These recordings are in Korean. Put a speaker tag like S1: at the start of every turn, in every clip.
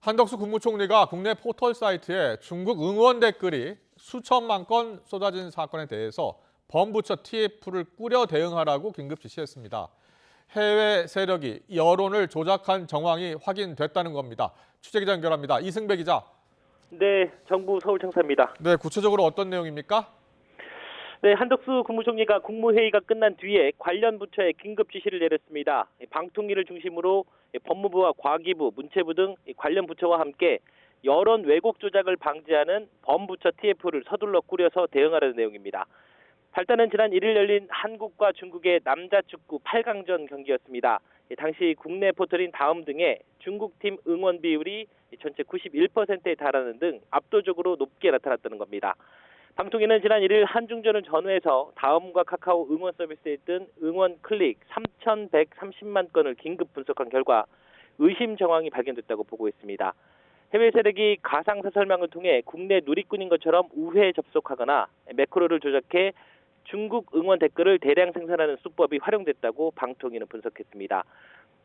S1: 한덕수 국무총리가 국내 포털 사이트에 중국 응원 댓글이 수천만 건 쏟아진 사건에 대해서 범부처 TF를 꾸려 대응하라고 긴급 지시했습니다. 해외 세력이 여론을 조작한 정황이 확인됐다는 겁니다. 취재기자 연결합니다. 이승배 기자.
S2: 네, 정부 서울청사입니다.
S1: 네, 구체적으로 어떤 내용입니까?
S2: 네, 한덕수 국무총리가 국무회의가 끝난 뒤에 관련 부처에 긴급 지시를 내렸습니다. 방통위를 중심으로 법무부와 과기부, 문체부 등 관련 부처와 함께 여론 왜곡 조작을 방지하는 범부처 TF를 서둘러 꾸려서 대응하라는 내용입니다. 발단은 지난 1일 열린 한국과 중국의 남자축구 8강전 경기였습니다. 당시 국내 포털인 다음 등의 중국팀 응원 비율이 전체 91%에 달하는 등 압도적으로 높게 나타났다는 겁니다. 방통위는 지난 1일 한중전을 전후해서 다음과 카카오 응원 서비스에 있던 응원 클릭 3,130만 건을 긴급 분석한 결과 의심 정황이 발견됐다고 보고했습니다. 해외 세력이 가상사설망을 통해 국내 누리꾼인 것처럼 우회 접속하거나 매크로를 조작해 중국 응원 댓글을 대량 생산하는 수법이 활용됐다고 방통위는 분석했습니다.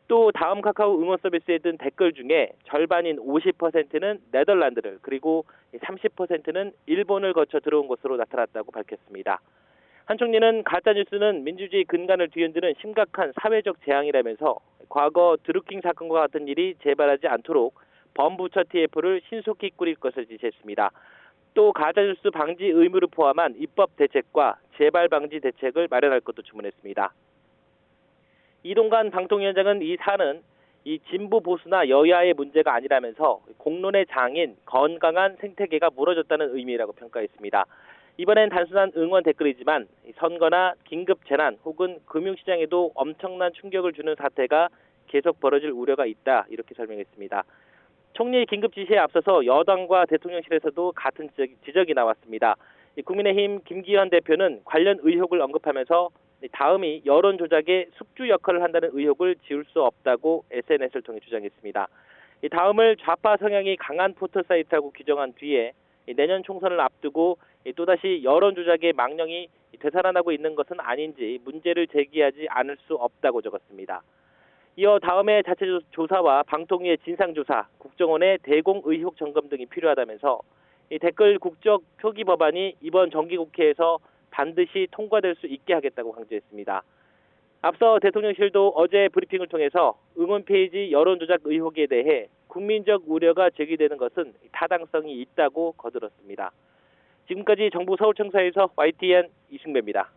S2: 또 다음 카카오 응원 서비스에 든 댓글 중에 절반인 50%는 네덜란드를 그리고 30%는 일본을 거쳐 들어온 것으로 나타났다고 밝혔습니다. 한 총리는 가짜뉴스는 민주주의 근간을 뒤흔드는 심각한 사회적 재앙이라면서 과거 드루킹 사건과 같은 일이 재발하지 않도록 범부처 TF를 신속히 꾸릴 것을 지시했습니다. 또 가짜뉴스 방지 의무를 포함한 입법 대책과 재발 방지 대책을 마련할 것도 주문했습니다. 이동관 방통위원장은 이 사안은 진보 보수나 여야의 문제가 아니라면서 공론의 장인 건강한 생태계가 무너졌다는 의미라고 평가했습니다. 이번엔 단순한 응원 댓글이지만 선거나 긴급 재난 혹은 금융시장에도 엄청난 충격을 주는 사태가 계속 벌어질 우려가 있다 이렇게 설명했습니다. 총리의 긴급 지시에 앞서서 여당과 대통령실에서도 같은 지적이 나왔습니다. 국민의힘 김기현 대표는 관련 의혹을 언급하면서 다음이 여론 조작의 숙주 역할을 한다는 의혹을 지울 수 없다고 SNS를 통해 주장했습니다. 다음을 좌파 성향이 강한 포털 사이트라고 규정한 뒤에 내년 총선을 앞두고 또다시 여론 조작의 망령이 되살아나고 있는 것은 아닌지 문제를 제기하지 않을 수 없다고 적었습니다. 이어 다음에 자체 조사와 방통위의 진상조사, 국정원의 대공 의혹 점검 등이 필요하다면서 댓글 국적 표기 법안이 이번 정기국회에서 반드시 통과될 수 있게 하겠다고 강조했습니다. 앞서 대통령실도 어제 브리핑을 통해서 응원 페이지 여론 조작 의혹에 대해 국민적 우려가 제기되는 것은 타당성이 있다고 거들었습니다. 지금까지 정부 서울청사에서 YTN 이승배입니다.